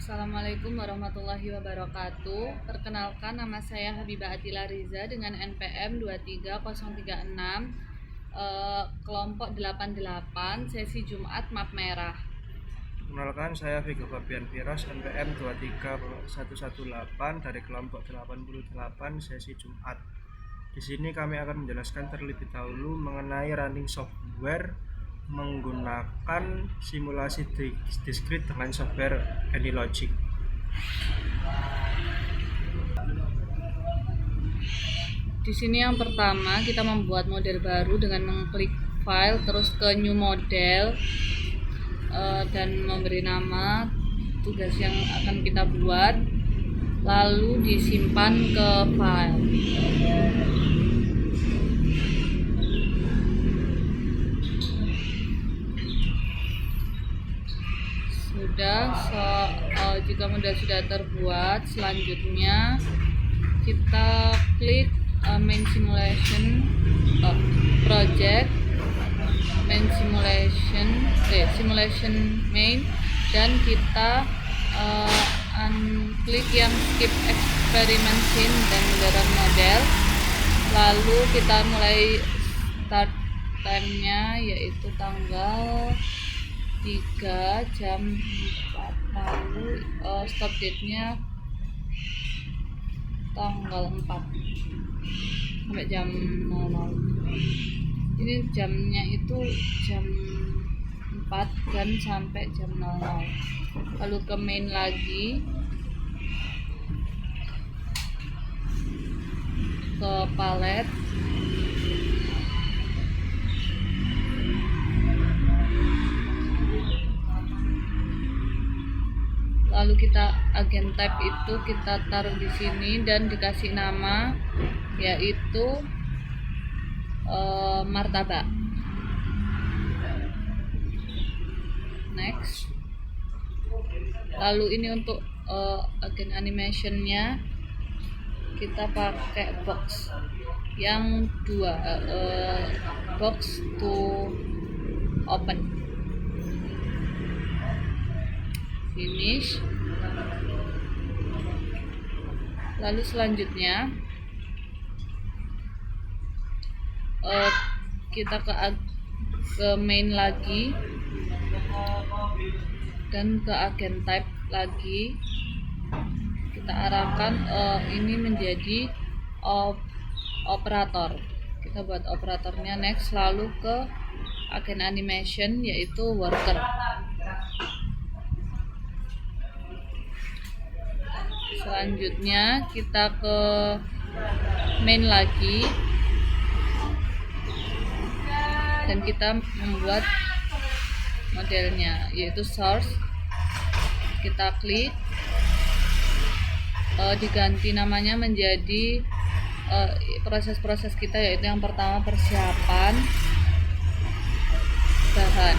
Assalamualaikum warahmatullahi wabarakatuh. Perkenalkan, nama saya Habibah Atila Riza dengan NPM 23036, kelompok 88, sesi Jumat map merah. Perkenalkan, saya Vigo Fabian Firas, NPM 23118 dari kelompok 88 sesi Jumat. Di sini kami akan menjelaskan terlebih dahulu mengenai running software menggunakan simulasi diskrit dengan software AnyLogic. Di sini yang pertama kita membuat model baru dengan mengklik file terus ke new model dan memberi nama tugas yang akan kita buat, lalu disimpan ke file. Jika model sudah terbuat, selanjutnya kita klik main simulation project, main simulation main, dan kita klik yang skip experiment scene dan menggarap model. Lalu kita mulai start time-nya yaitu tanggal 3 jam 4, lalu stop date-nya tanggal 4 sampai jam 00. Ini jamnya itu jam 4 dan sampai jam 00. Lalu ke main lagi, ke palet, lalu kita agen type itu kita taruh di sini dan dikasih nama yaitu martabak. Next. Lalu ini untuk agen animationnya kita pakai box yang dua, box to open. Finish. Lalu selanjutnya kita ke main lagi dan ke agen type lagi, kita arahkan ini menjadi operator. Kita buat operatornya. Next, lalu ke agen animation yaitu worker. Selanjutnya kita ke main lagi dan kita membuat modelnya yaitu source. Kita klik, diganti namanya menjadi proses-proses kita, yaitu yang pertama persiapan bahan,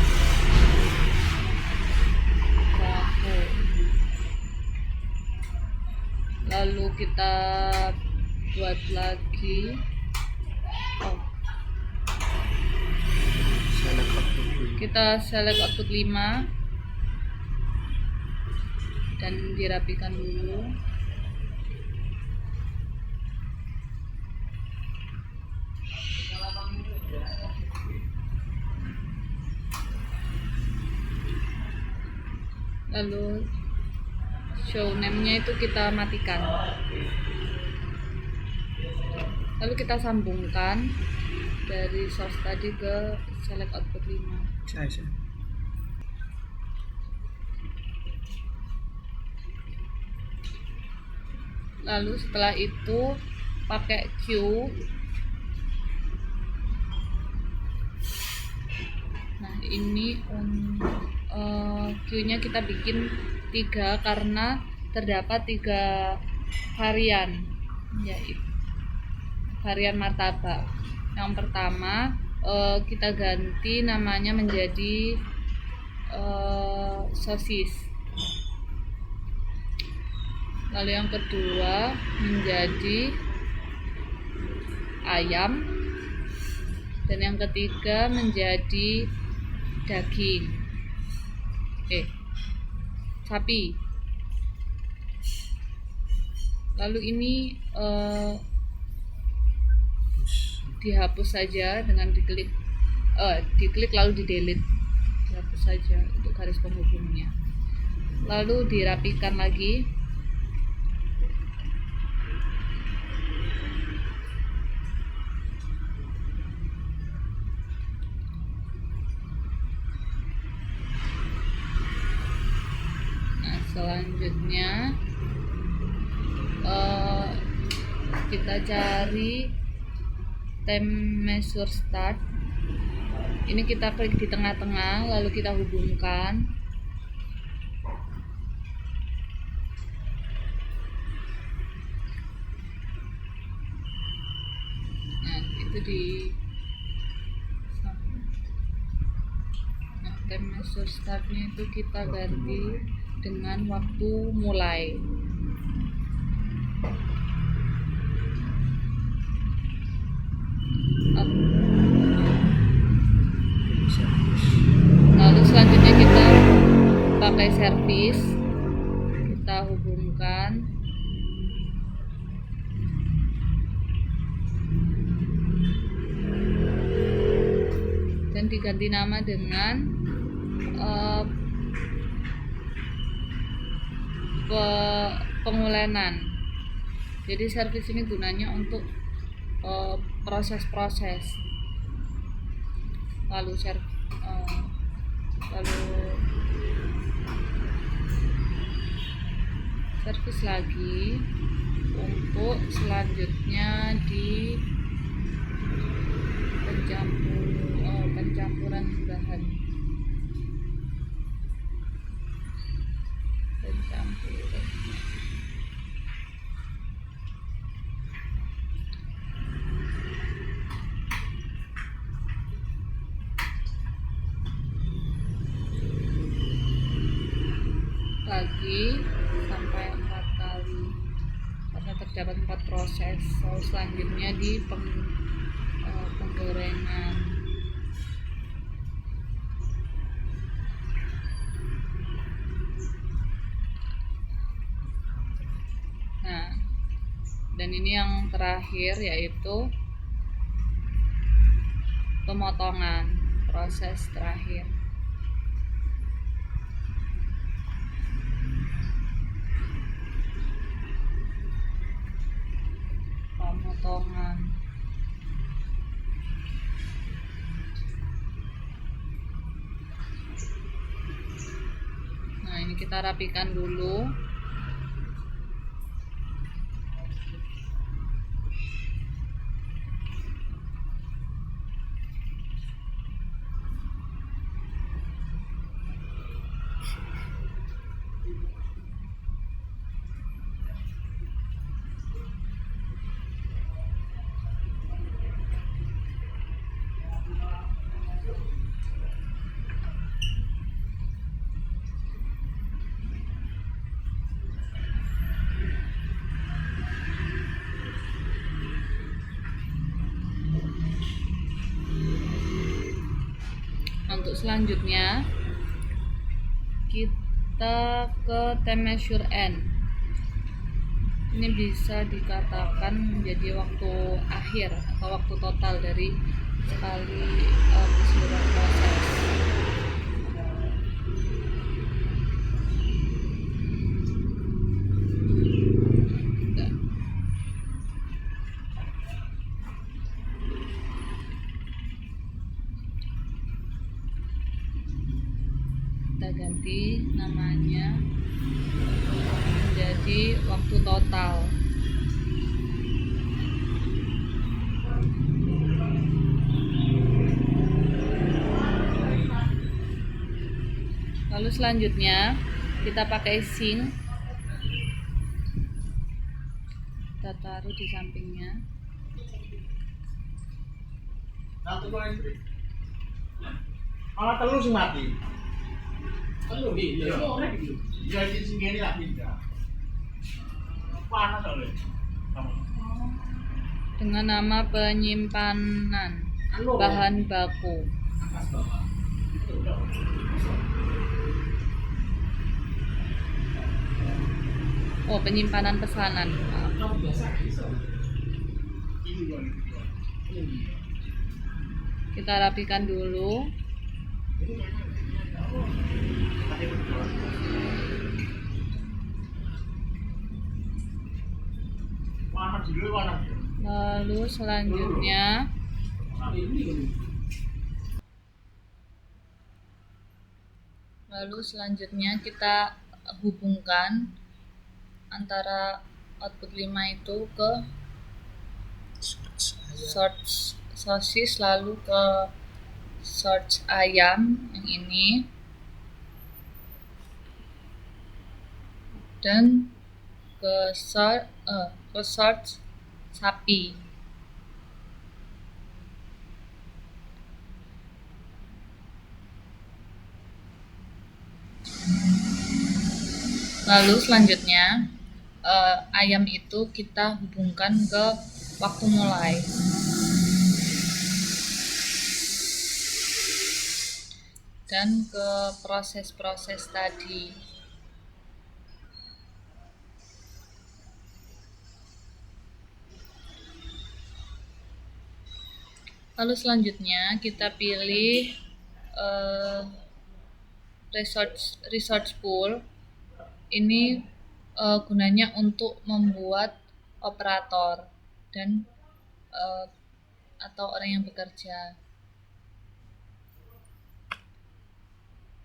lalu kita buat lagi kita select output 5 dan dirapikan dulu. Lalu show name-nya itu kita matikan. Lalu kita sambungkan dari source tadi ke select output 5. Lalu setelah itu pakai Q, nah ini Q-nya kita bikin 3 karena terdapat 3 varian, yaitu varian martabak. Yang pertama kita ganti namanya menjadi sosis. Lalu yang kedua menjadi ayam, dan yang ketiga menjadi daging sapi. Lalu ini Terus dihapus saja dengan diklik lalu di delete, dihapus saja untuk garis penghubungnya, lalu dirapikan lagi. Nah, selanjutnya kita cari time measure start. Ini kita klik di tengah-tengah lalu kita hubungkan. Nah, itu di time measure startnya itu kita ganti dengan waktu mulai. Lalu selanjutnya kita pakai servis, kita hubungkan. Dan diganti nama dengan pengulenan. Jadi servis ini gunanya untuk proses-proses. Lalu servis lagi untuk selanjutnya di pencampuran bahan. Lagi sampai 4 kali karena terdapat 4 proses. Selanjutnya di penggorengan. Nah, dan ini yang terakhir yaitu pemotongan, proses terakhir. Pemotongan. Nah, ini kita rapikan dulu. Untuk selanjutnya kita ke time measure end. Ini bisa dikatakan menjadi waktu akhir atau waktu total dari sekali keseluruhan proses. Kita ganti namanya menjadi waktu total. Lalu selanjutnya kita pakai sink, kita taruh di sampingnya. Alat telur sing mati. Telur iki. Ya iki sing kene lak pindah. Panas oleh. Dengan nama penyimpanan bahan baku. Oh, penyimpanan pesanan. Maaf. Kita rapikan dulu. Lalu selanjutnya kita hubungkan antara output 5 itu ke source sosis, lalu ke source ayam yang ini, dan ke source sapi. Lalu selanjutnya ayam itu kita hubungkan ke waktu mulai. Dan ke proses-proses tadi. Lalu selanjutnya kita pilih research pool. Ini gunanya untuk membuat operator dan atau orang yang bekerja.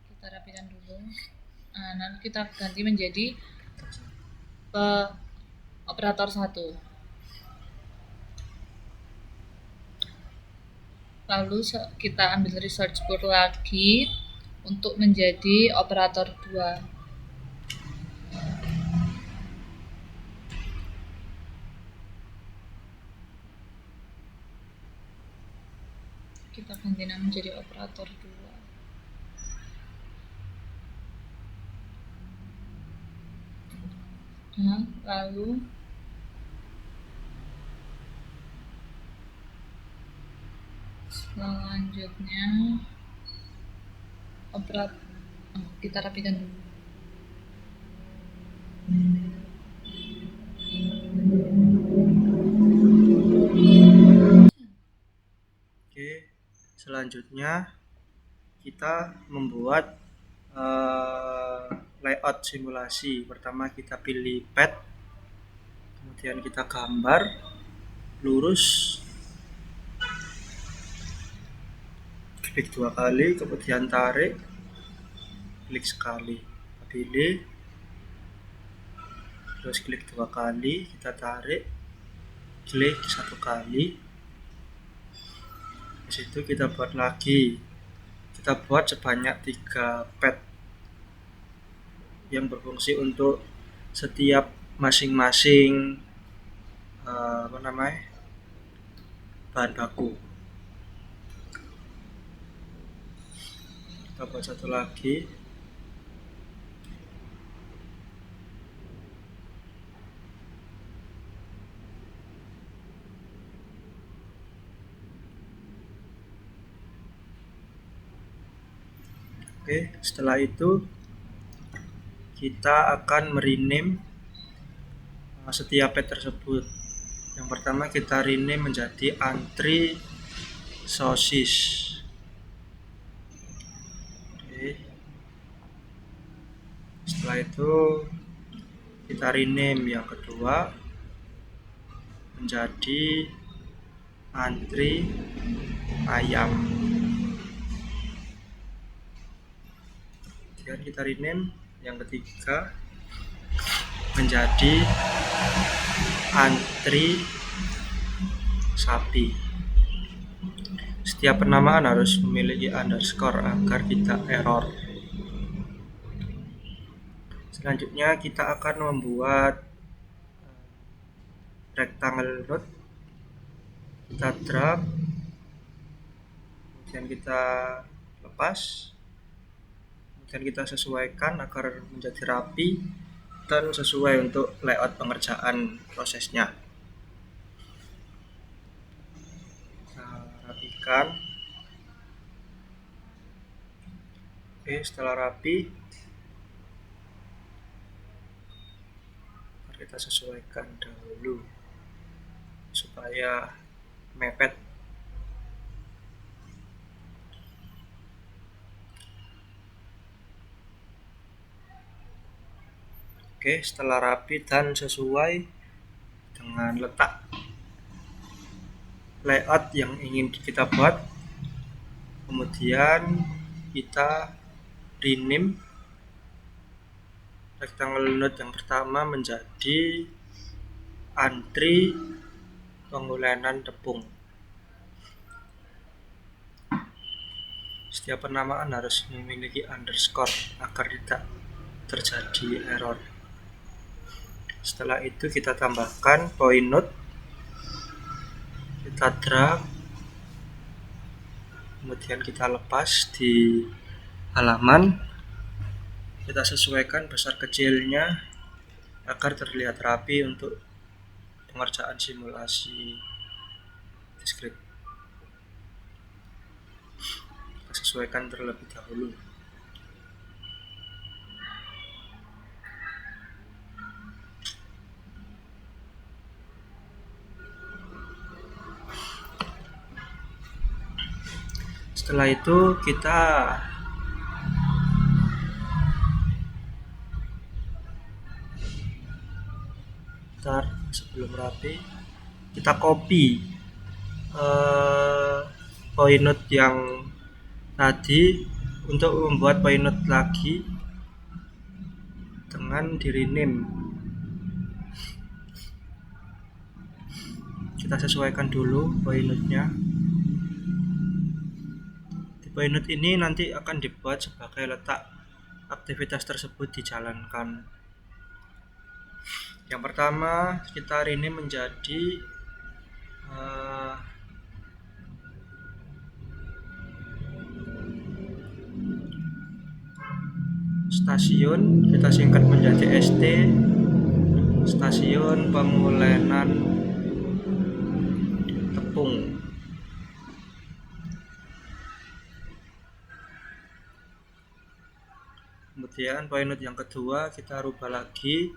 Kita rapikan dulu. Nanti kita ganti menjadi operator 1. Lalu kita ambil research pool lagi untuk menjadi operator 2. Kita ganti nama menjadi operator 2. Nah, lalu selanjutnya kita rapikan dulu. Oke, selanjutnya kita membuat layout simulasi. Pertama kita pilih pad, kemudian kita gambar lurus, klik 2 kali, kemudian tarik, klik sekali, pilih, terus klik 2 kali, kita tarik, klik 1 kali. Di situ kita buat lagi, kita buat sebanyak 3 pad yang berfungsi untuk setiap masing-masing bahan baku. Kita buat satu lagi. Oke, setelah itu kita akan merename setiap pad tersebut. Yang pertama kita rename menjadi antri sosis. Oke. Setelah itu kita rename yang kedua menjadi antri ayam. Kemudian kita rename yang ketiga menjadi antri sapi. Setiap penamaan harus memiliki underscore agar tidak error. Selanjutnya kita akan membuat rectangle node. Kita drag, kemudian kita lepas, kemudian kita sesuaikan agar menjadi rapi dan sesuai untuk layout pengerjaan prosesnya. Kita rapikan. Oke, setelah rapi, kita sesuaikan dahulu supaya mepet. Oke, setelah rapi dan sesuai dengan letak layout yang ingin kita buat, kemudian kita rename rectangle node yang pertama menjadi antri pengulenan tepung. Setiap penamaan harus memiliki underscore agar tidak terjadi error. Setelah itu kita tambahkan point node, kita drag, kemudian kita lepas di halaman, kita sesuaikan besar kecilnya agar terlihat rapi untuk pengerjaan simulasi discrete. Kita sesuaikan terlebih dahulu. Setelah itu kita sebelum rapi kita copy point node yang tadi untuk membuat point node lagi dengan di rename. Kita sesuaikan dulu point node-nya. Point node ini nanti akan dibuat sebagai letak aktivitas tersebut dijalankan. Yang pertama kita rename menjadi stasiun, kita singkat menjadi ST, stasiun pengulenan tepung. Kemudian point node yang kedua kita rubah lagi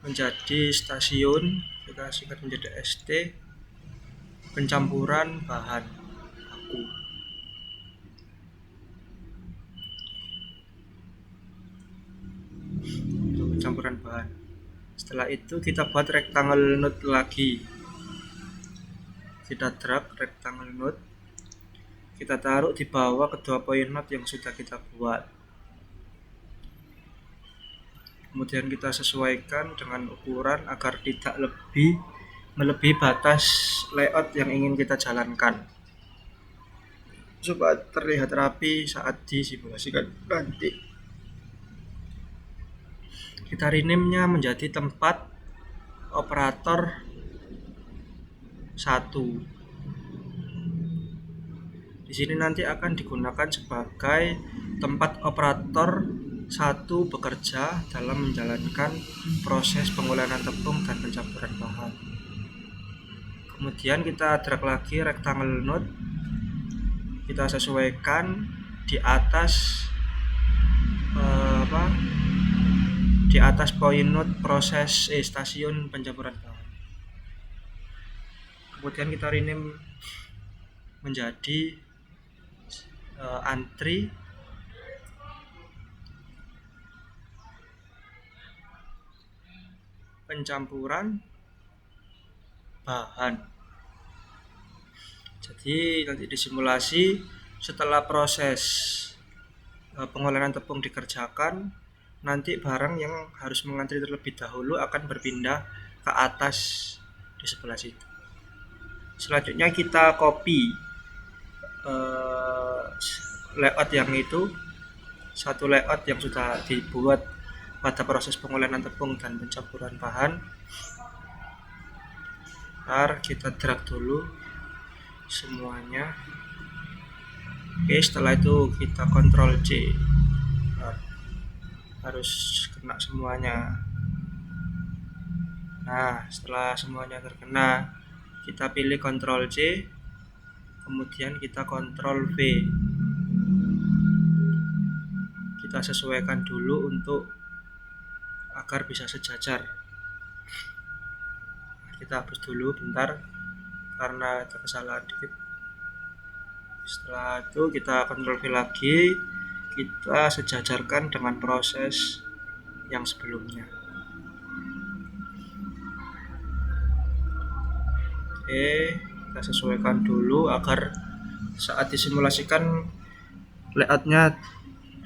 menjadi stasiun, kita singkat menjadi ST, pencampuran bahan baku. Untuk pencampuran bahan. Setelah itu kita buat rectangle node lagi. Kita drag rectangle node, kita taruh di bawah kedua point node yang sudah kita buat. Kemudian kita sesuaikan dengan ukuran agar tidak melebihi batas layout yang ingin kita jalankan, supaya terlihat rapi saat disimulasikan nanti. Kita rename-nya menjadi tempat operator 1. Di sini nanti akan digunakan sebagai tempat operator 1 bekerja dalam menjalankan proses pengulenan tepung dan pencampuran bahan. Kemudian kita drag lagi rectangle node, kita sesuaikan di atas point node proses stasiun pencampuran bahan. Kemudian kita rename menjadi antri pencampuran bahan. Jadi nanti disimulasi setelah proses pengulenan tepung dikerjakan, nanti barang yang harus mengantri terlebih dahulu akan berpindah ke atas di sebelah situ. Selanjutnya kita copy layout yang itu, satu layout yang sudah dibuat pada proses pengulenan tepung dan pencampuran bahan. Ntar kita drag dulu semuanya. Oke, setelah itu kita Ctrl C. Harus kena semuanya. Nah, setelah semuanya terkena, kita pilih Ctrl C, kemudian kita Ctrl V. Kita sesuaikan dulu untuk agar bisa sejajar. Kita hapus dulu bentar karena ada kesalahan dikit. Setelah itu kita Ctrl V lagi, kita sejajarkan dengan proses yang sebelumnya. Oke, kita sesuaikan dulu agar saat disimulasikan layoutnya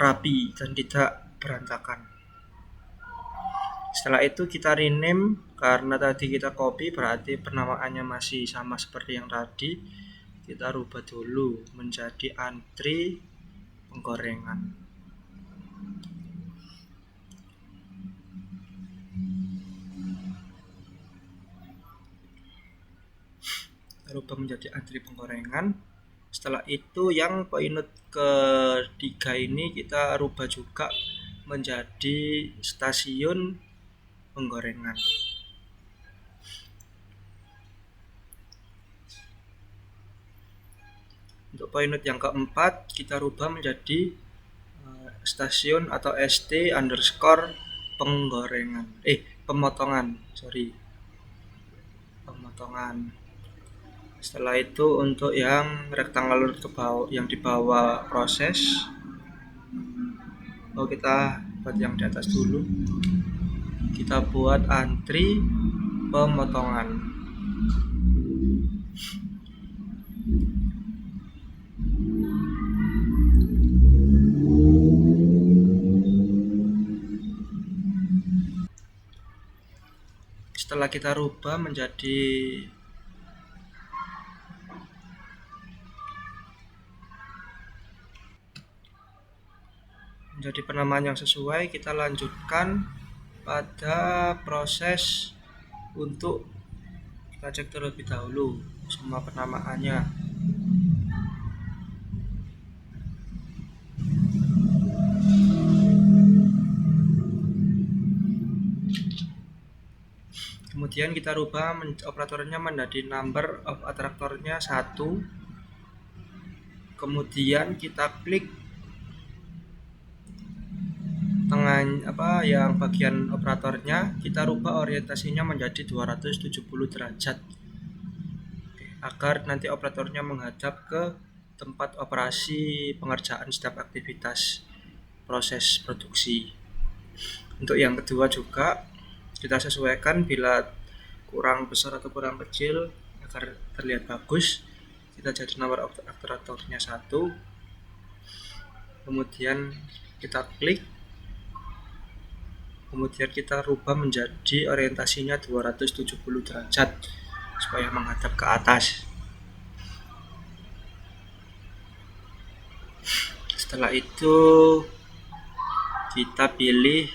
rapi dan tidak berantakan. Setelah itu kita rename, karena tadi kita copy berarti penamaannya masih sama seperti yang tadi. Kita rubah dulu menjadi antri penggorengan. Kita rubah menjadi antri penggorengan. Setelah itu yang poinut ketiga ini kita rubah juga menjadi stasiun penggorengan. Untuk poinut yang keempat kita rubah menjadi stasiun atau pemotongan. Setelah itu untuk yang rectangle ke bawah, yang di bawah proses, kita buat yang di atas dulu. Kita buat antri pemotongan. Setelah kita rubah menjadi penamaan yang sesuai, kita lanjutkan pada proses untuk kita cek terlebih dahulu semua penamaannya. Kemudian kita rubah operatornya menjadi number of attractornya 1. Kemudian kita klik tengah yang bagian operatornya, kita rubah orientasinya menjadi 270 derajat agar nanti operatornya menghadap ke tempat operasi pengerjaan setiap aktivitas proses produksi. Untuk yang kedua juga kita sesuaikan bila kurang besar atau kurang kecil agar terlihat bagus. Kita jadi nomor operatornya 1. Kemudian kita klik. Kemudian kita rubah menjadi orientasinya 270 derajat supaya menghadap ke atas. Setelah itu kita pilih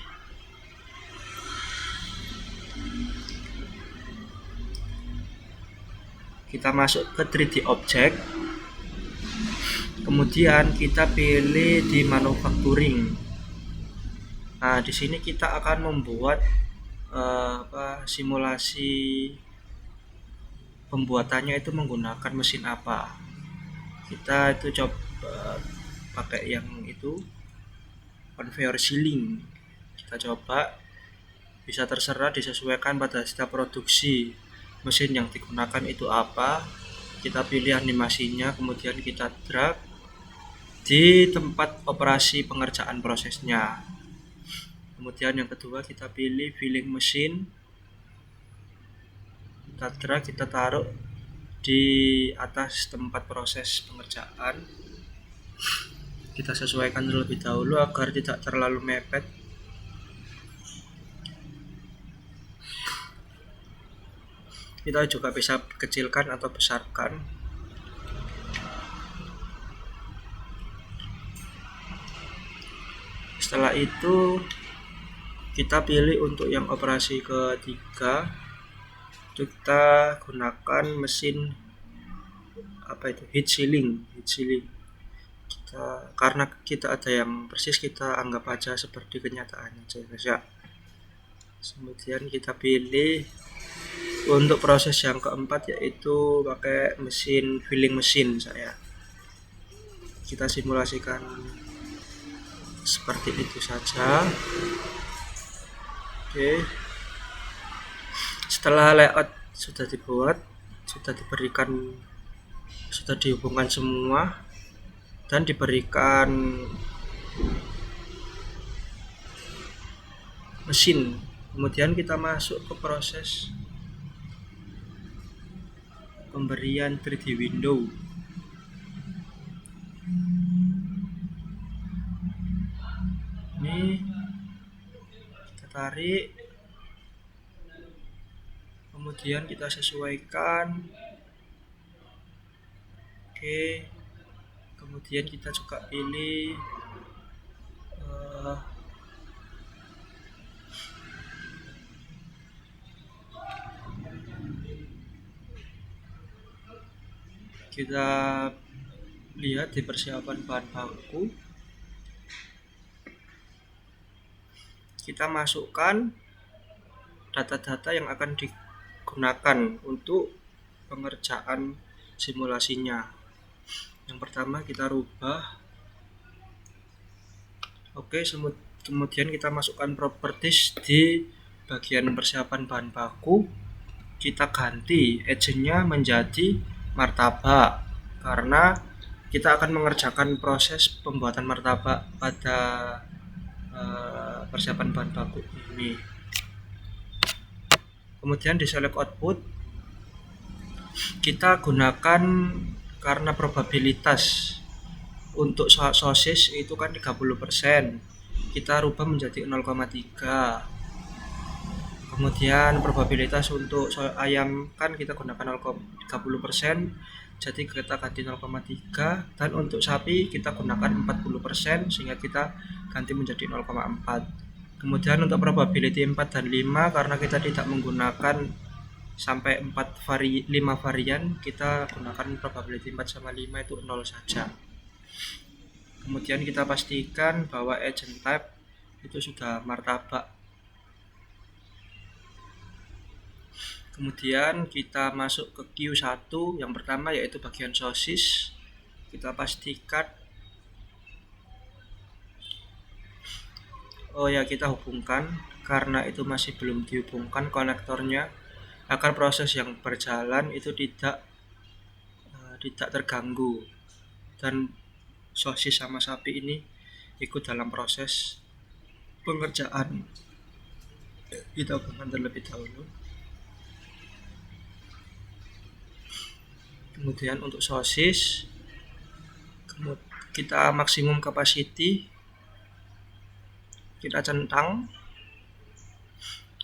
kita masuk ke 3D object. Kemudian kita pilih di manufacturing. Nah, di sini kita akan membuat simulasi pembuatannya itu menggunakan mesin apa. Kita itu coba pakai yang itu conveyor sealing. Kita coba, bisa terserah disesuaikan pada setiap produksi mesin yang digunakan itu apa. Kita pilih animasinya, kemudian kita drag di tempat operasi pengerjaan prosesnya. Kemudian yang kedua kita pilih filling mesin, kita drag, kita taruh di atas tempat proses pengerjaan. Kita sesuaikan terlebih dahulu agar tidak terlalu mepet. Kita juga bisa kecilkan atau besarkan. Setelah itu kita pilih untuk yang operasi ketiga, kita gunakan mesin heat sealing. Karena kita ada yang persis, kita anggap aja seperti kenyataannya saja. Kemudian kita pilih untuk proses yang keempat, yaitu pakai mesin filling mesin saya. Kita simulasikan seperti itu saja. Oke. Setelah layout sudah dibuat, sudah dihubungkan semua dan diberikan mesin, kemudian kita masuk ke proses pemberian 3D window. Ini kita tarik, kemudian kita sesuaikan. Oke, kemudian kita juga pilih kita lihat di persiapan bahan baku, kita masukkan data-data yang akan digunakan untuk pengerjaan simulasinya. Yang pertama kita rubah. Oke, kemudian kita masukkan properties di bagian persiapan bahan baku. Kita ganti agent-nya menjadi martabak, karena kita akan mengerjakan proses pembuatan martabak pada persiapan bahan baku ini. Kemudian di select output kita gunakan, karena probabilitas untuk sosis itu kan 30%, kita rubah menjadi 0,3. Kemudian probabilitas untuk ayam kan kita gunakan 30%, jadi kita ganti 0,3, dan untuk sapi kita gunakan 40%, sehingga kita ganti menjadi 0,4. Kemudian untuk probability 4 dan 5, karena kita tidak menggunakan sampai 5 varian, kita gunakan probability 4 sama 5 itu 0 saja. Kemudian kita pastikan bahwa agent type itu sudah martabak. Kemudian kita masuk ke Q1 yang pertama, yaitu bagian sosis. Kita pastikan, kita hubungkan, karena itu masih belum dihubungkan konektornya, agar proses yang berjalan itu tidak terganggu, dan sosis sama sapi ini ikut dalam proses pengerjaan. Kita hubungkan terlebih dahulu. Kemudian untuk sosis kita maksimum capacity, kita centang.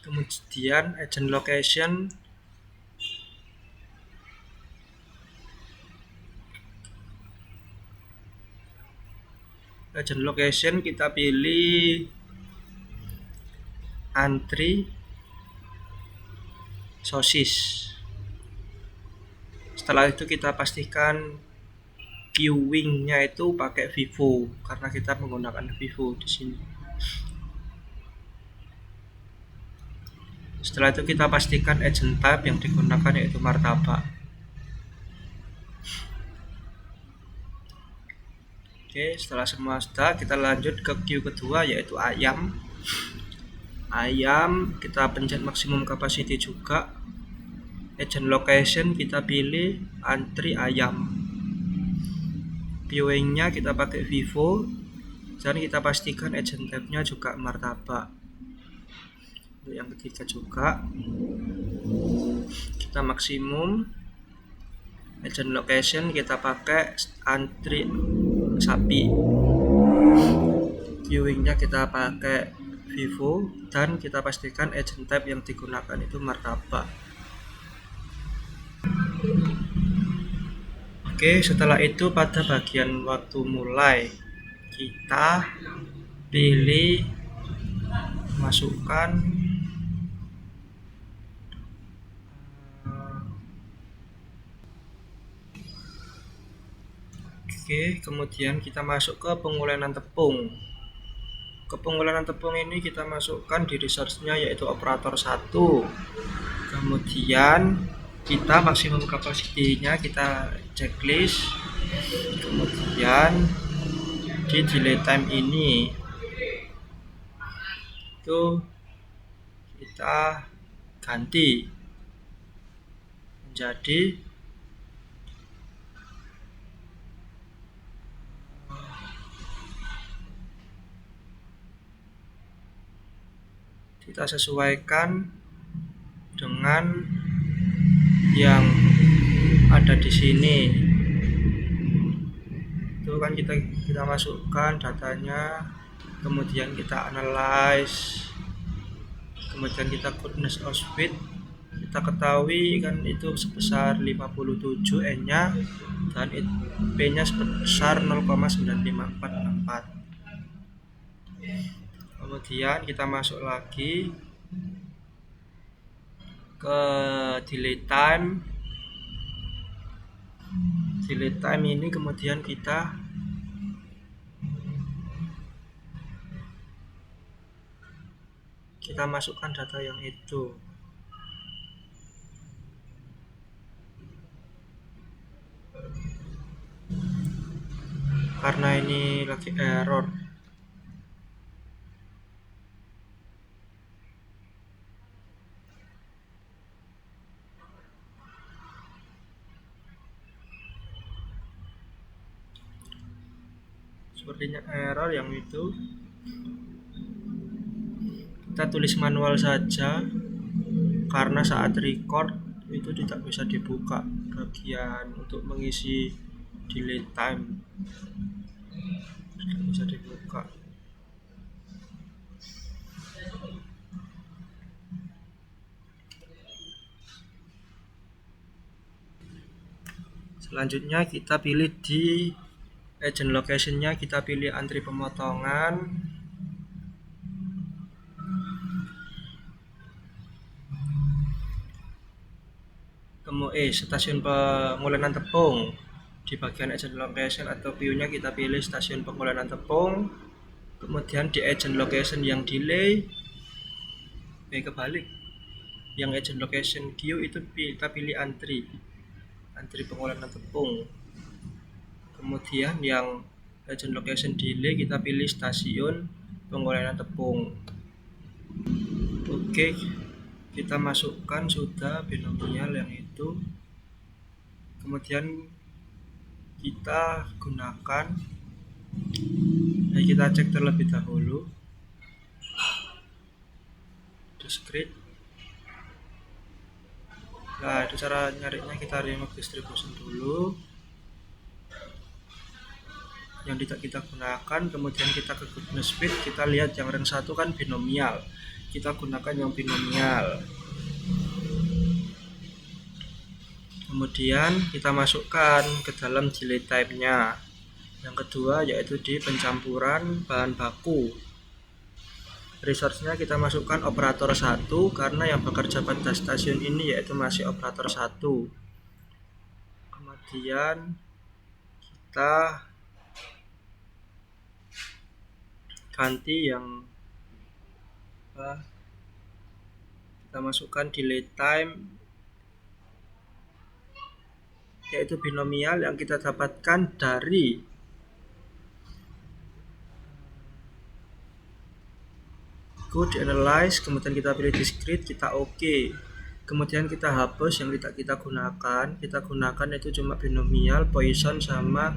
Kemudian agent location kita pilih antri sosis. Setelah itu kita pastikan viewing-nya itu pakai Vivo, karena kita menggunakan Vivo di sini. Setelah itu kita pastikan agent type yang digunakan yaitu martabak. Oke, setelah semua sudah, kita lanjut ke queue kedua, yaitu ayam. Ayam kita pencet maksimum capacity juga. Agent location kita pilih antri ayam. Viewing-nya kita pakai Vivo, dan kita pastikan agent type-nya juga martabak. Untuk yang ketiga juga kita maksimum. Agent location kita pakai antri sapi. Viewing-nya kita pakai Vivo, dan kita pastikan agent type yang digunakan itu martabak. Oke, setelah itu pada bagian waktu mulai kita pilih masukkan kemudian kita masuk ke pengulanan tepung. Ke pengulanan tepung ini kita masukkan di resource-nya yaitu operator 1. Kemudian kita maksimum kapasitinya kita checklist. Kemudian di delay time ini itu kita ganti Jadi kita sesuaikan dengan yang ada di sini. Itu kan kita masukkan datanya, kemudian kita analyze, kemudian kita goodness of fit, kita ketahui kan itu sebesar 57 N-nya dan P-nya sebesar 0,95464. Kemudian kita masuk lagi ke delay time. Delay time ini kemudian kita masukkan data yang itu. Karena ini lagi error. Sepertinya error yang itu. Kita tulis manual saja karena saat record itu tidak bisa dibuka bagian untuk mengisi delay time, tidak bisa dibuka. Selanjutnya kita pilih di agent location-nya, kita pilih antri pemotongan. Kemudian stasiun pengulanan tepung. Di bagian agent location atau view-nya kita pilih stasiun pengulanan tepung. Kemudian di agent location yang delay, kebalik. Yang agent location queue itu kita pilih antri pengulanan tepung. Kemudian yang agent location delay kita pilih stasiun pengulanan tepung. Oke, kita masukkan sudah binomial yang itu. Kemudian kita gunakan, kita cek terlebih dahulu discrete. Nah, itu cara nyarinya, kita remove distribution dulu yang tidak kita gunakan. Kemudian kita ke goodness fit, kita lihat yang rank 1 kan binomial, kita gunakan yang binomial. Kemudian kita masukkan ke dalam delay time-nya. Yang kedua yaitu di pencampuran bahan baku. Resource-nya kita masukkan operator 1 karena yang bekerja pada stasiun ini yaitu masih operator 1. Kemudian kita ganti yang kita masukkan delay time yaitu binomial yang kita dapatkan dari di analyze, kemudian kita pilih discrete, kita oke. Kemudian kita hapus yang tidak kita gunakan. Kita gunakan itu cuma binomial, Poisson sama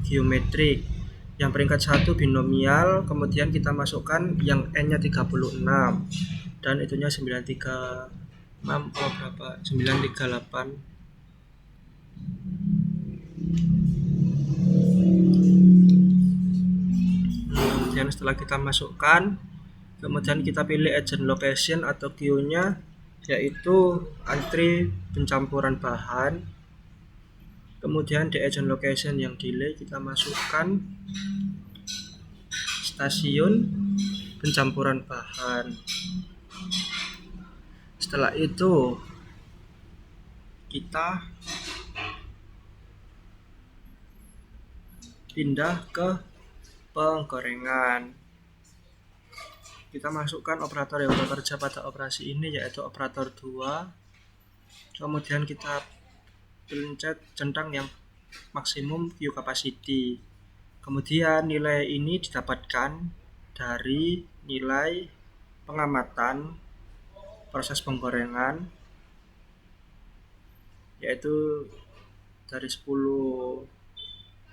geometrik. Yang peringkat 1 binomial, kemudian kita masukkan yang N-nya 36 dan itunya 936 berapa? 938. Kemudian setelah kita masukkan, kemudian kita pilih agent location atau queue-nya yaitu antri pencampuran bahan. Kemudian di agent location yang delay kita masukkan stasiun pencampuran bahan. Setelah itu kita pindah ke penggorengan. Kita masukkan operator yang bekerja pada operasi ini yaitu operator 2. Kemudian kita pencet centang yang maksimum queue capacity. Kemudian nilai ini didapatkan dari nilai pengamatan proses penggorengan, yaitu dari 10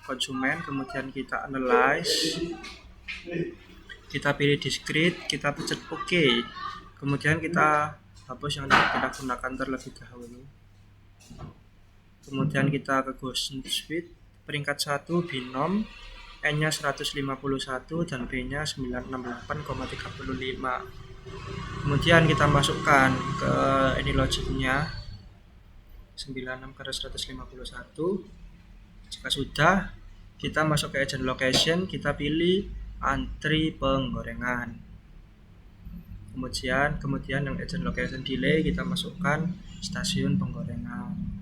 konsumen, kemudian kita analyze, kita pilih discrete, kita pencet OK, kemudian kita hapus yang tidak kita gunakan terlebih dahulu, kemudian kita ke Ghost Suite. Peringkat 1 binom, N-nya 151 dan B-nya 968,35. Kemudian kita masukkan ke ini logiknya 96/151. Jika sudah, kita masuk ke agent location, kita pilih antri penggorengan. Kemudian yang agent location delay kita masukkan stasiun penggorengan.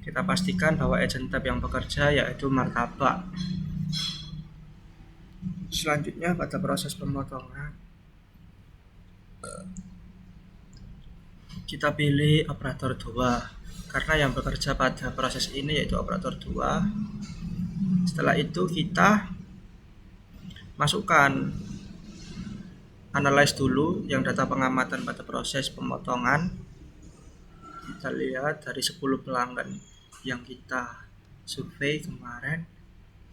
Kita pastikan bahwa agent tab yang bekerja yaitu martabak. Selanjutnya pada proses pemotongan, kita pilih operator 2 karena yang bekerja pada proses ini yaitu operator 2. Setelah itu kita masukkan analyze dulu yang data pengamatan pada proses pemotongan. Kita lihat dari 10 pelanggan yang kita survei kemarin,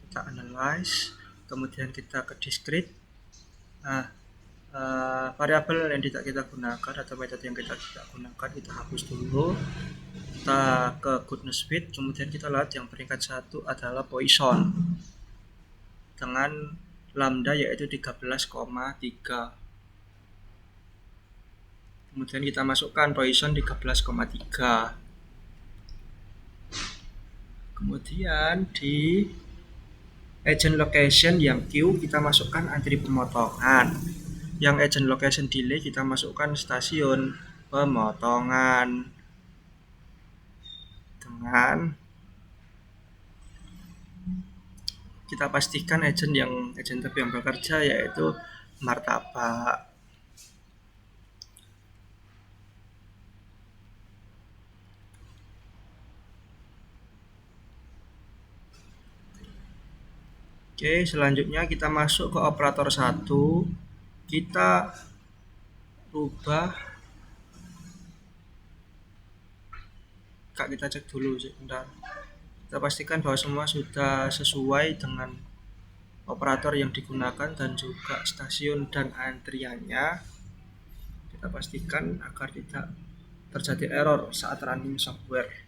kita analyze, kemudian kita ke discrete. Variabel yang tidak kita gunakan atau metode yang kita tidak gunakan kita hapus dulu. Kita ke goodness fit, kemudian kita lihat yang peringkat 1 adalah Poisson dengan lambda yaitu 13,3. Kemudian kita masukkan Poisson 13,3. Kemudian di agent location yang Q kita masukkan antri pemotongan. Yang agent location delay kita masukkan stasiun pemotongan. Dengan kita pastikan agent tab yang bekerja yaitu martabak. Oke, selanjutnya kita masuk ke operator 1. Kita rubah. Kita cek dulu sebentar. Kita pastikan bahwa semua sudah sesuai dengan operator yang digunakan dan juga stasiun dan antriannya. Kita pastikan agar tidak terjadi error saat running software.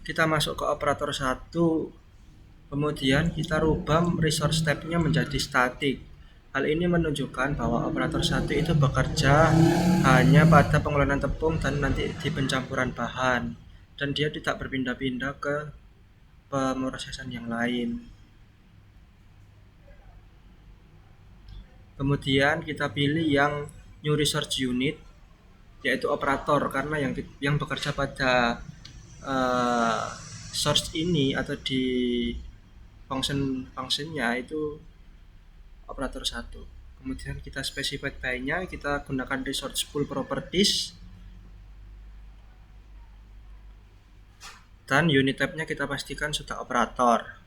Kita masuk ke operator 1, kemudian kita rubah resource tab-nya menjadi static. Hal ini menunjukkan bahwa operator 1 itu bekerja hanya pada pengolahan tepung dan nanti di pencampuran bahan, dan dia tidak berpindah-pindah ke pemrosesan yang lain. Kemudian kita pilih yang new resource unit yaitu operator, karena yang bekerja pada source ini atau di function-nya itu operator 1. Kemudian kita specify by-nya, kita gunakan resource pool properties, dan unit tab-nya kita pastikan sudah operator.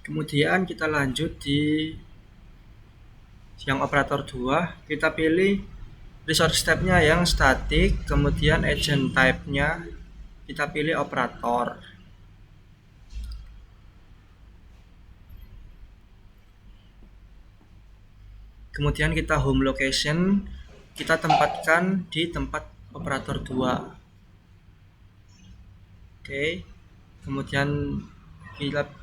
Kemudian kita lanjut di yang operator 2, kita pilih resource tab-nya yang static, kemudian agent type-nya kita pilih operator. Kemudian kita home location, kita tempatkan di tempat operator 2. Oke. Kemudian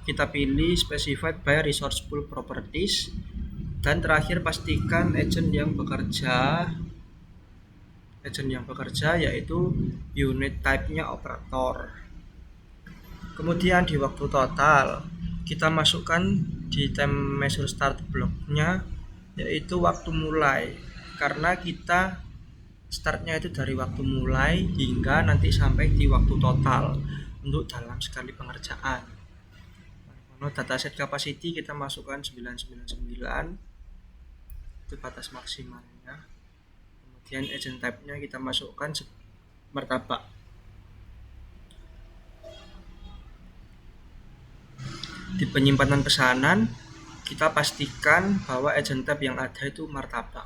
kita pilih specified by resource pool properties, dan terakhir pastikan agent yang bekerja yaitu unit type-nya operator. Kemudian di waktu total kita masukkan di time measure start block-nya yaitu waktu mulai, karena kita startnya itu dari waktu mulai hingga nanti sampai di waktu total untuk dalam sekali pengerjaan. Dataset capacity kita masukkan 999, itu batas maksimalnya. kemudian agent type-nya kita masukkan martabak. Di penyimpanan pesanan kita pastikan bahwa agent type yang ada itu martabak.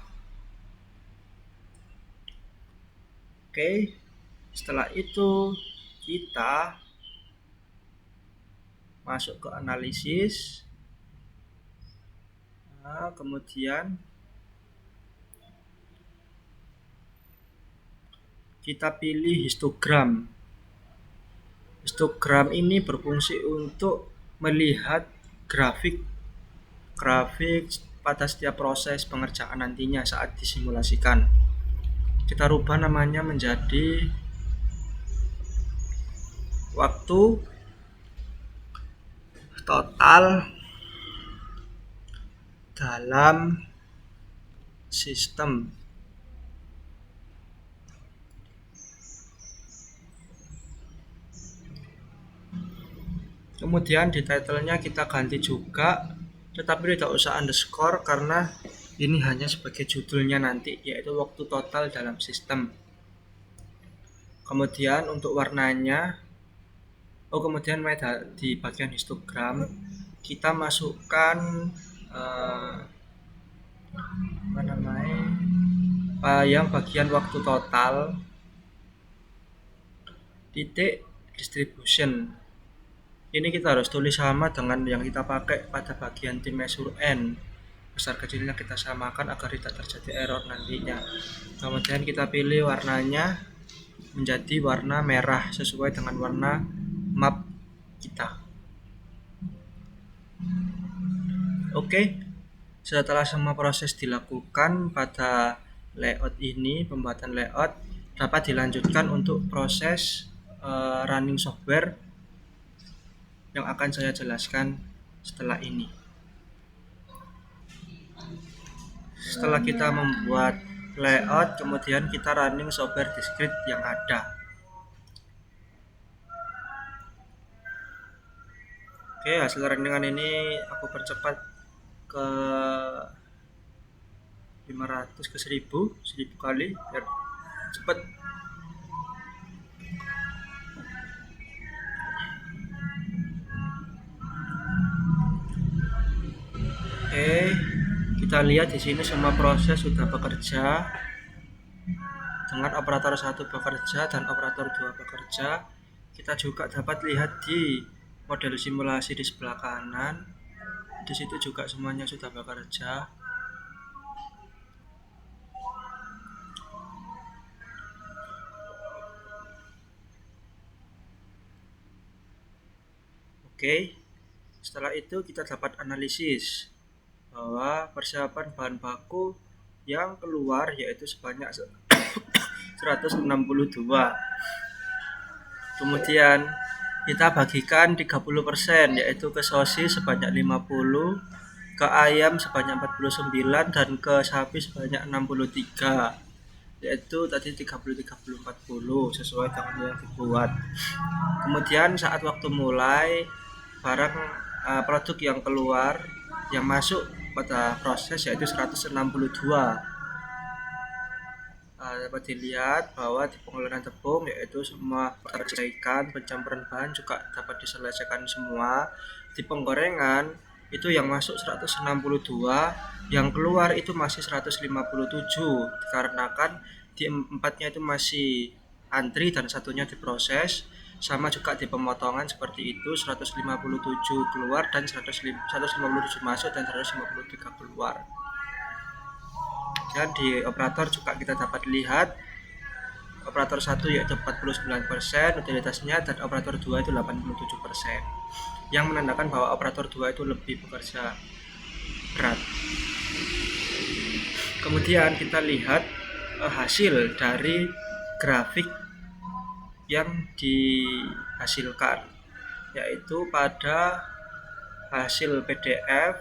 Oke, setelah itu kita masuk ke analisis. Nah, kemudian kita pilih histogram. Histogram ini berfungsi untuk melihat grafik pada setiap proses pengerjaan nantinya saat disimulasikan. Kita rubah namanya menjadi waktu total dalam sistem. Kemudian di title-nya kita ganti juga, tetapi tidak usah underscore karena ini hanya sebagai judulnya nanti, yaitu waktu total dalam sistem. Kemudian untuk warnanya, kemudian di bagian histogram kita masukkan yang bagian waktu total titik distribution. Ini kita harus tulis sama dengan yang kita pakai pada bagian tim measure n. Besar kecilnya kita samakan agar tidak terjadi error nantinya. Kemudian kita pilih warnanya menjadi warna merah sesuai dengan warna map kita. Oke, setelah semua proses dilakukan pada layout ini, pembuatan layout dapat dilanjutkan untuk proses running software yang akan saya jelaskan setelah ini. Setelah kita membuat layout, kemudian kita running software Descript yang ada. Oke, hasil runningan ini aku percepat ke 500 ke 1000 kali biar cepat. Oke, kita lihat di sini semua proses sudah bekerja dengan operator 1 bekerja dan operator 2 bekerja. Kita juga dapat lihat di model simulasi di sebelah kanan. Di situ juga semuanya sudah bekerja. Oke, setelah itu kita dapat analisis bahwa persiapan bahan baku yang keluar yaitu sebanyak 162. Kemudian kita bagikan 30%, yaitu ke sosis sebanyak 50, ke ayam sebanyak 49 dan ke sapi sebanyak 63, yaitu tadi 30-30-40 sesuai dengan yang dibuat. Kemudian saat waktu mulai, barang produk yang keluar yang masuk pada proses yaitu 162. Dapat dilihat bahwa di pengolahan tepung yaitu semua penyelesaikan, pencampuran bahan juga dapat diselesaikan semua. Di penggorengan itu yang masuk 162, yang keluar itu masih 157 dikarenakan di empatnya itu masih antri dan satunya diproses. Sama juga di pemotongan seperti itu, 157 keluar dan 157 masuk dan 153 keluar. Dan di operator juga kita dapat lihat operator 1 yaitu 49% utilitasnya dan operator 2 itu 87%, yang menandakan bahwa operator 2 itu lebih bekerja berat. Kemudian kita lihat hasil dari grafik yang dihasilkan, yaitu pada hasil PDF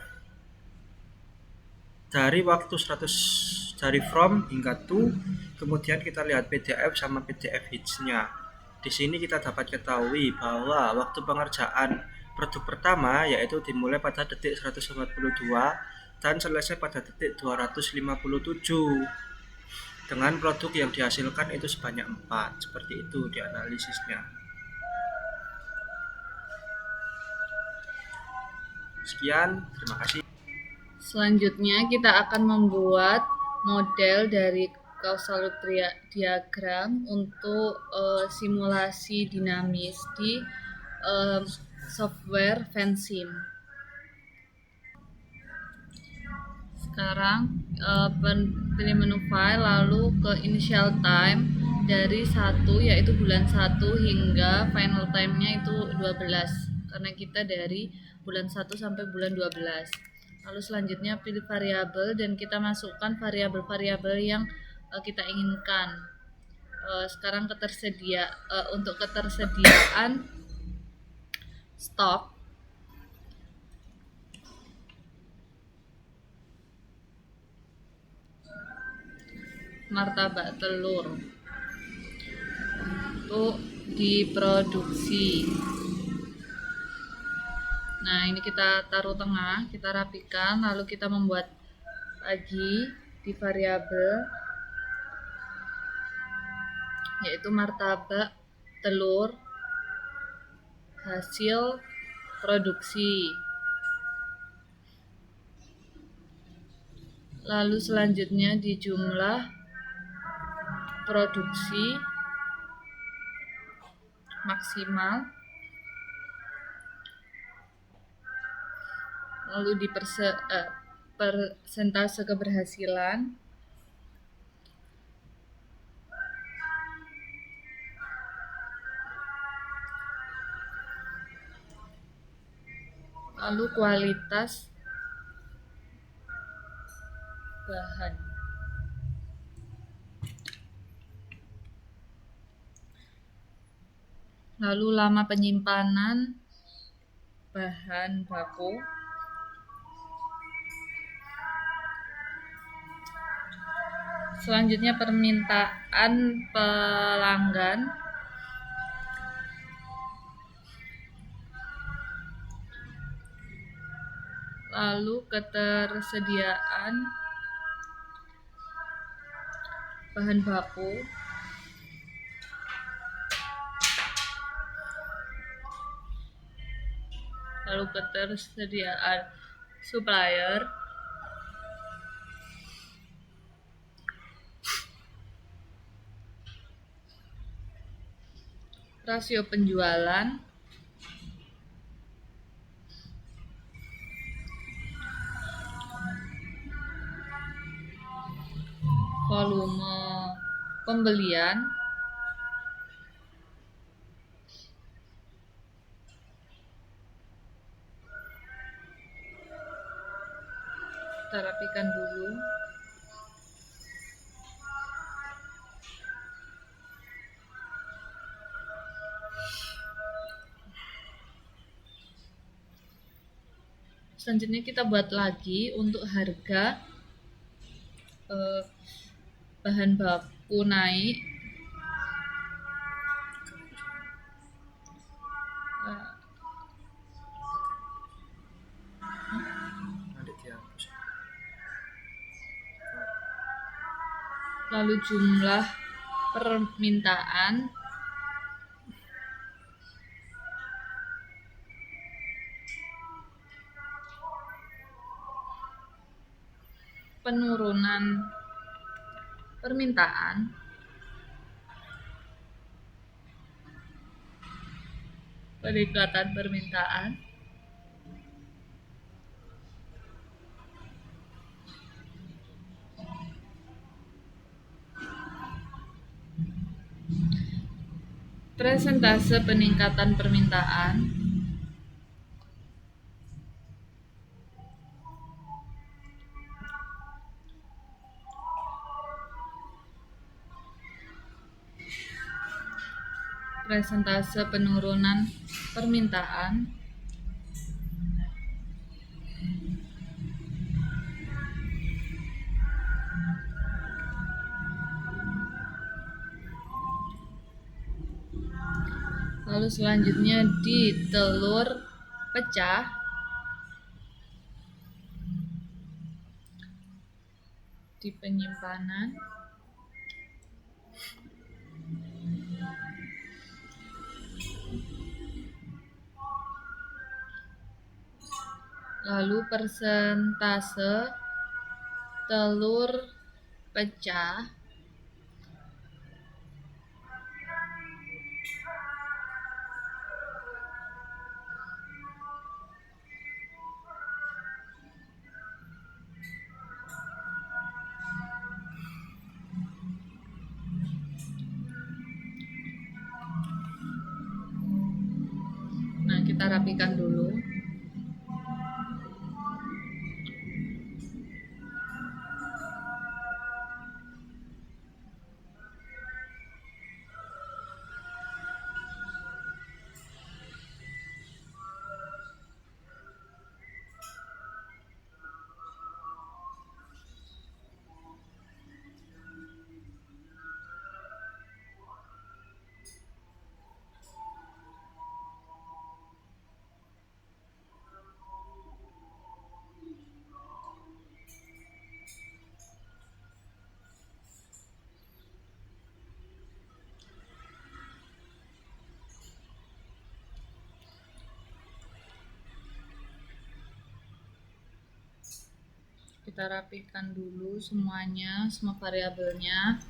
dari waktu 100 dari from hingga to. Kemudian kita lihat PDF sama PDF hitsnya. Di sini kita dapat ketahui bahwa waktu pengerjaan produk pertama yaitu dimulai pada detik 142 dan selesai pada detik 257. dengan produk yang dihasilkan itu sebanyak 4. Seperti itu dianalisisnya. Sekian, terima kasih. Selanjutnya kita akan membuat model dari causal diagram untuk simulasi dinamis di software Vensim. Sekarang pilih menu file lalu ke initial time dari 1 yaitu bulan 1 hingga final time-nya itu 12 karena kita dari bulan 1 sampai bulan 12. Lalu selanjutnya pilih variabel dan kita masukkan variabel-variabel yang kita inginkan. Sekarang untuk ketersediaan stok martabak telur untuk diproduksi. Nah, ini kita taruh tengah, kita rapikan, lalu kita membuat lagi di variabel yaitu martabak telur hasil produksi. Lalu selanjutnya di jumlah produksi maksimal, lalu di persentase keberhasilan, lalu kualitas bahan. Lalu lama penyimpanan bahan baku. Selanjutnya permintaan pelanggan. Lalu ketersediaan bahan baku. Lalu ketersediaan supplier. Rasio penjualan. Volume pembelian. Kita rapikan dulu. Selanjutnya kita buat lagi untuk harga bahan baku naik. Lalu jumlah permintaan. Penurunan permintaan. Peningkatan permintaan. Persentase peningkatan permintaan. Persentase penurunan permintaan. Lalu selanjutnya di telur pecah. Di penyimpanan. lalu persentase telur pecah nah kita rapikan dulu. Kita rapikan dulu semuanya, semua variabelnya.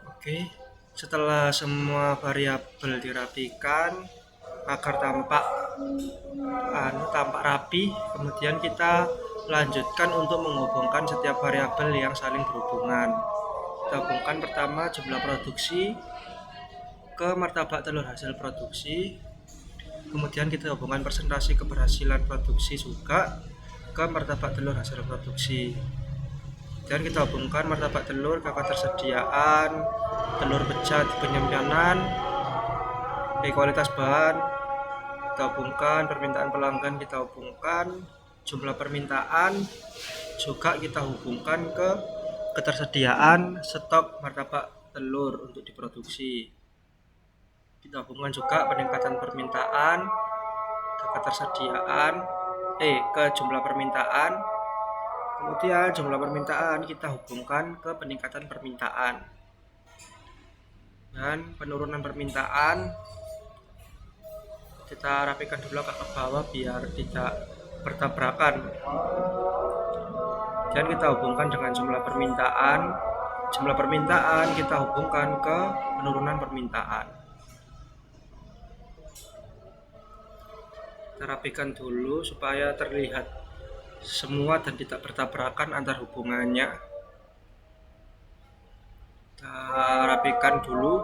Oke, setelah semua variabel dirapikan agar tampak rapi, kemudian kita lanjutkan untuk menghubungkan setiap variabel yang saling berhubungan. Kita hubungkan pertama jumlah produksi ke martabak telur hasil produksi, kemudian kita hubungkan persentase keberhasilan produksi juga ke martabak telur hasil produksi. Dan kita hubungkan martabak telur ke ketersediaan telur pecah di penyimpanan, kualitas bahan, kita hubungkan permintaan pelanggan, kita hubungkan jumlah permintaan, juga kita hubungkan ke ketersediaan stok martabak telur untuk diproduksi. Kita hubungkan juga peningkatan permintaan ke ketersediaan ke jumlah permintaan. Kemudian jumlah permintaan kita hubungkan ke peningkatan permintaan. Dan penurunan permintaan kita rapikan dulu ke bawah biar tidak bertabrakan. Dan kita hubungkan dengan jumlah permintaan. Jumlah permintaan kita hubungkan ke penurunan permintaan. Kita rapikan dulu supaya terlihat semua dan tidak bertabrakan antar hubungannya. Kita rapikan dulu.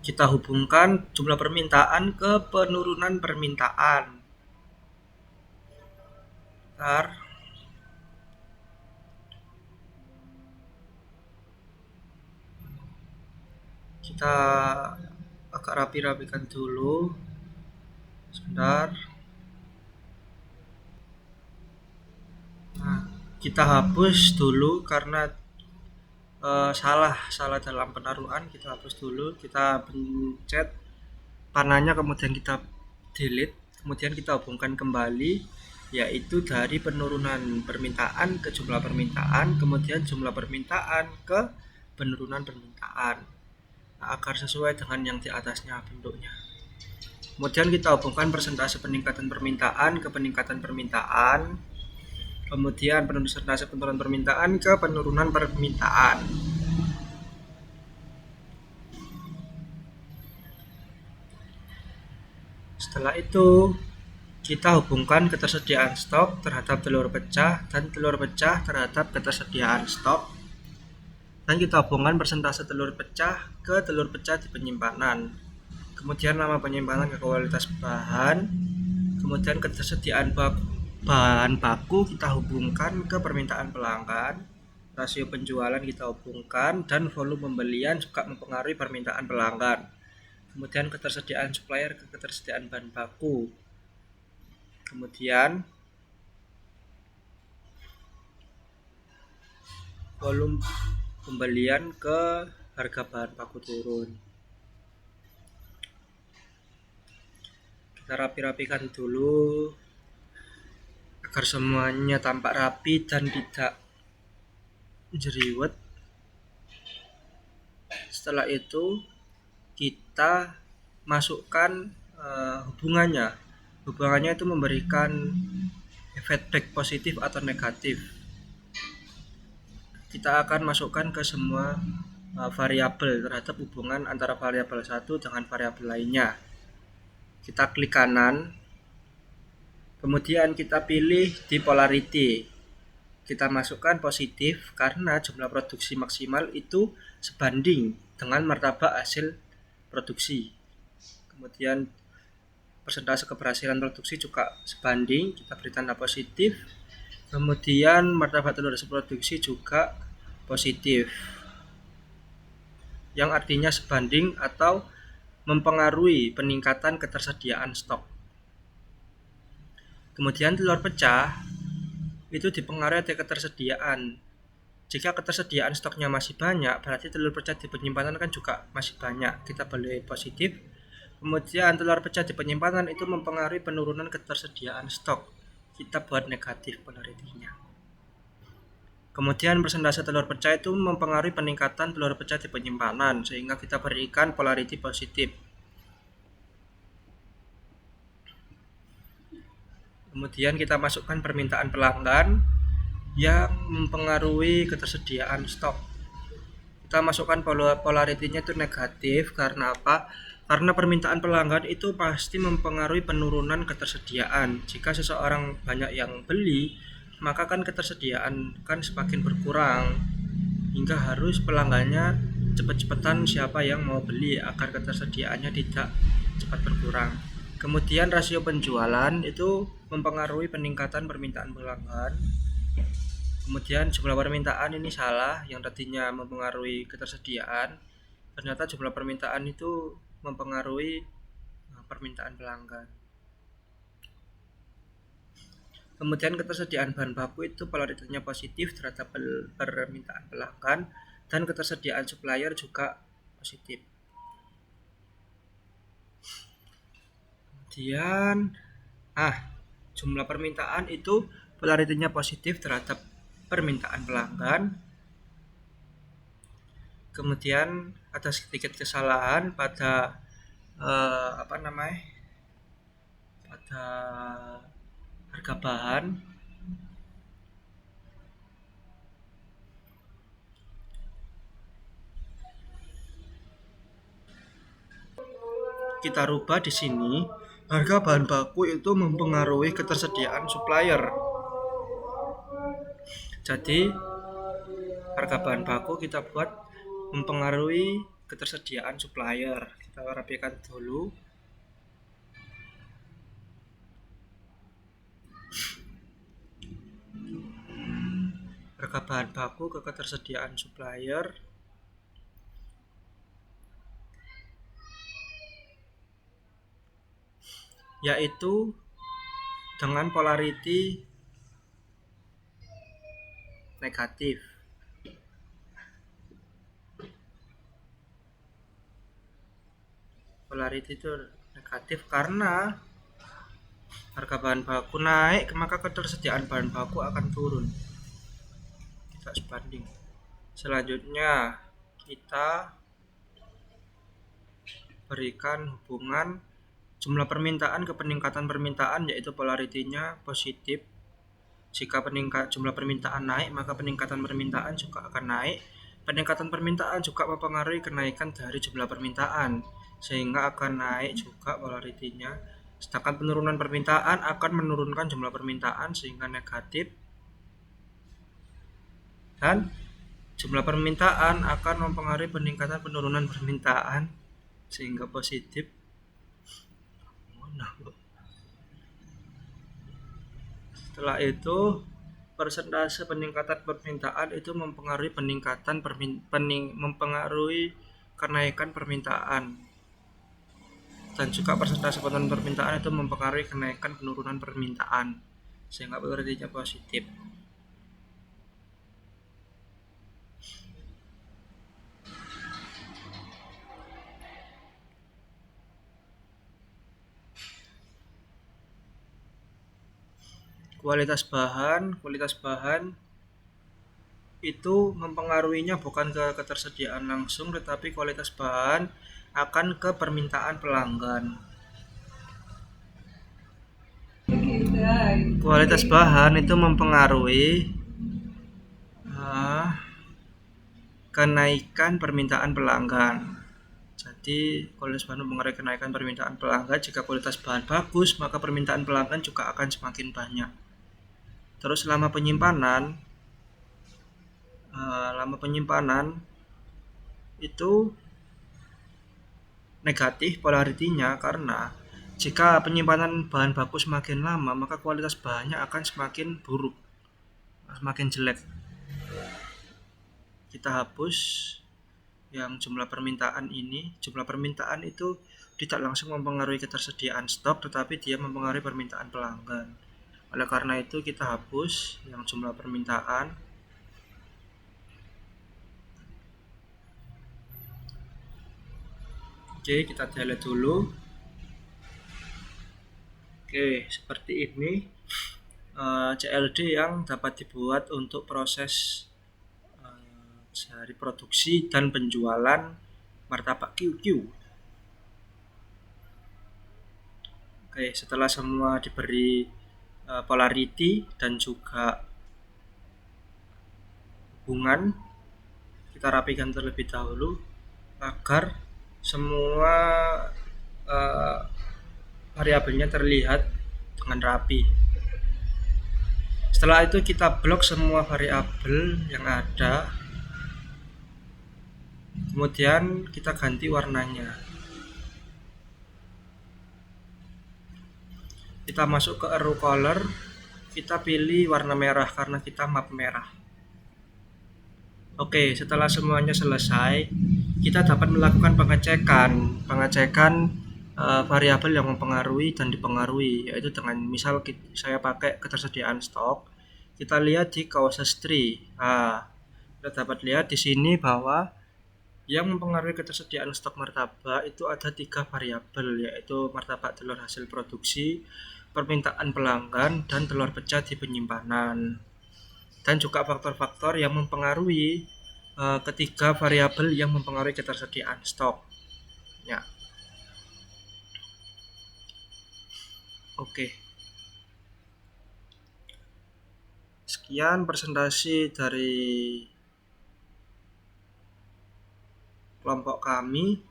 Kita hubungkan jumlah permintaan ke penurunan permintaan. Bentar. Kita agak rapikan dulu. Sebentar. Nah, kita hapus dulu karena salah dalam penaruhan. Kita hapus dulu, kita pencet panahnya, kemudian kita delete, kemudian kita hubungkan kembali, yaitu dari penurunan permintaan ke jumlah permintaan, kemudian jumlah permintaan ke penurunan permintaan, agar sesuai dengan yang di atasnya bentuknya. Kemudian kita hubungkan persentase peningkatan permintaan ke peningkatan permintaan, kemudian persentase penurunan permintaan ke penurunan permintaan. Setelah itu kita hubungkan ketersediaan stok terhadap telur pecah dan telur pecah terhadap ketersediaan stok. Dan kita hubungkan persentase telur pecah ke telur pecah di penyimpanan. Kemudian nama penyimpanan ke kualitas bahan. Kemudian ketersediaan bahan baku kita hubungkan ke permintaan pelanggan. Rasio penjualan kita hubungkan, dan volume pembelian juga mempengaruhi permintaan pelanggan. Kemudian ketersediaan supplier ke ketersediaan bahan baku. Kemudian volume pembelian ke harga bahan baku turun. Kita rapi-rapikan dulu agar semuanya tampak rapi dan tidak jeriwet. Setelah itu kita masukkan hubungannya. Hubungannya itu memberikan feedback positif atau negatif. Kita akan masukkan ke semua variabel terhadap hubungan antara variabel satu dengan variabel lainnya. Kita klik kanan, kemudian kita pilih di polarity. Kita masukkan positif karena jumlah produksi maksimal itu sebanding dengan martabak hasil produksi. Kemudian persentase keberhasilan produksi juga sebanding, kita beri tanda positif. Kemudian martabak telur hasil produksi juga positif, yang artinya sebanding atau mempengaruhi peningkatan ketersediaan stok. Kemudian telur pecah itu dipengaruhi oleh ketersediaan. Jika ketersediaan stoknya masih banyak, berarti telur pecah di penyimpanan kan juga masih banyak. Kita beli positif. Kemudian telur pecah di penyimpanan itu mempengaruhi penurunan ketersediaan stok. Kita buat negatif polaritinya. Kemudian persentase telur pecah itu mempengaruhi peningkatan telur pecah di penyimpanan, sehingga kita berikan polarity positif. Kemudian kita masukkan permintaan pelanggan yang mempengaruhi ketersediaan stok. Kita masukkan polaritinya itu negatif. Karena apa? Karena permintaan pelanggan itu pasti mempengaruhi penurunan ketersediaan. Jika seseorang banyak yang beli, maka kan ketersediaan kan semakin berkurang, hingga harus pelanggannya cepat-cepatan siapa yang mau beli agar ketersediaannya tidak cepat berkurang. Kemudian rasio penjualan itu mempengaruhi peningkatan permintaan pelanggan. Kemudian jumlah permintaan ini salah, yang tadinya mempengaruhi ketersediaan, ternyata jumlah permintaan itu mempengaruhi permintaan pelanggan. Kemudian ketersediaan bahan baku itu polaritinya positif terhadap permintaan pelanggan, dan ketersediaan supplier juga positif. Kemudian jumlah permintaan itu polaritinya positif terhadap permintaan pelanggan. Kemudian ada sedikit kesalahan pada pada harga bahan. Kita rubah di sini, harga bahan baku itu mempengaruhi ketersediaan supplier. Jadi harga bahan baku kita buat mempengaruhi ketersediaan supplier. Kita rapikan dulu. Harga bahan baku ke ketersediaan supplier. Yaitu dengan polarity negatif. Polarity itu negatif karena harga bahan baku naik, maka ketersediaan bahan baku akan turun, tidak sebanding. Selanjutnya kita berikan hubungan jumlah permintaan ke peningkatan permintaan, yaitu polaritinya positif. Jika jumlah permintaan naik, maka peningkatan permintaan juga akan naik. Peningkatan permintaan juga mempengaruhi kenaikan dari jumlah permintaan, sehingga akan naik juga polaritinya. Sedangkan penurunan permintaan akan menurunkan jumlah permintaan sehingga negatif. Dan jumlah permintaan akan mempengaruhi peningkatan penurunan permintaan sehingga positif. Setelah itu persentase peningkatan permintaan itu mempengaruhi mempengaruhi kenaikan permintaan, dan juga persentase penurunan permintaan itu mempengaruhi kenaikan penurunan permintaan sehingga polaritinya positif. Kualitas bahan itu mempengaruhinya bukan ke ketersediaan langsung, tetapi kualitas bahan akan ke permintaan pelanggan. Kualitas bahan itu mempengaruhi kenaikan permintaan pelanggan. Jadi kualitas bahan mempengaruhi kenaikan permintaan pelanggan. Jika kualitas bahan bagus, maka permintaan pelanggan juga akan semakin banyak. Terus lama penyimpanan itu negatif polaritinya, karena jika penyimpanan bahan bagus semakin lama, maka kualitas bahannya akan semakin buruk, semakin jelek. Kita hapus yang jumlah permintaan ini. Jumlah permintaan itu tidak langsung mempengaruhi ketersediaan stok, tetapi dia mempengaruhi permintaan pelanggan. Oleh karena itu kita hapus yang jumlah permintaan. Oke, kita delete dulu. Oke, seperti ini CLD yang dapat dibuat untuk proses dari produksi dan penjualan martabak QQ. Oke, setelah semua diberi polarity dan juga hubungan, kita rapikan terlebih dahulu agar semua variabelnya terlihat dengan rapi. Setelah itu kita blok semua variabel yang ada, kemudian kita ganti warnanya. Kita masuk ke arrow color, kita pilih warna merah karena kita map merah. Oke, setelah semuanya selesai, kita dapat melakukan pengecekan variabel yang mempengaruhi dan dipengaruhi, yaitu dengan misal saya pakai ketersediaan stok. Kita lihat di causes tree. Kita dapat lihat di sini bahwa yang mempengaruhi ketersediaan stok martabak itu ada 3 variabel, yaitu martabak telur hasil produksi, permintaan pelanggan, dan telur pecah di penyimpanan. Dan juga faktor-faktor yang mempengaruhi ketiga variabel yang mempengaruhi ketersediaan stok. Ya. Oke. Sekian presentasi dari kelompok kami.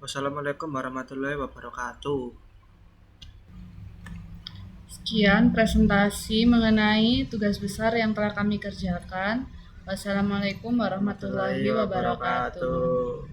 Wassalamualaikum warahmatullahi wabarakatuh. Sekian presentasi mengenai tugas besar yang telah kami kerjakan. Wassalamualaikum warahmatullahi wabarakatuh.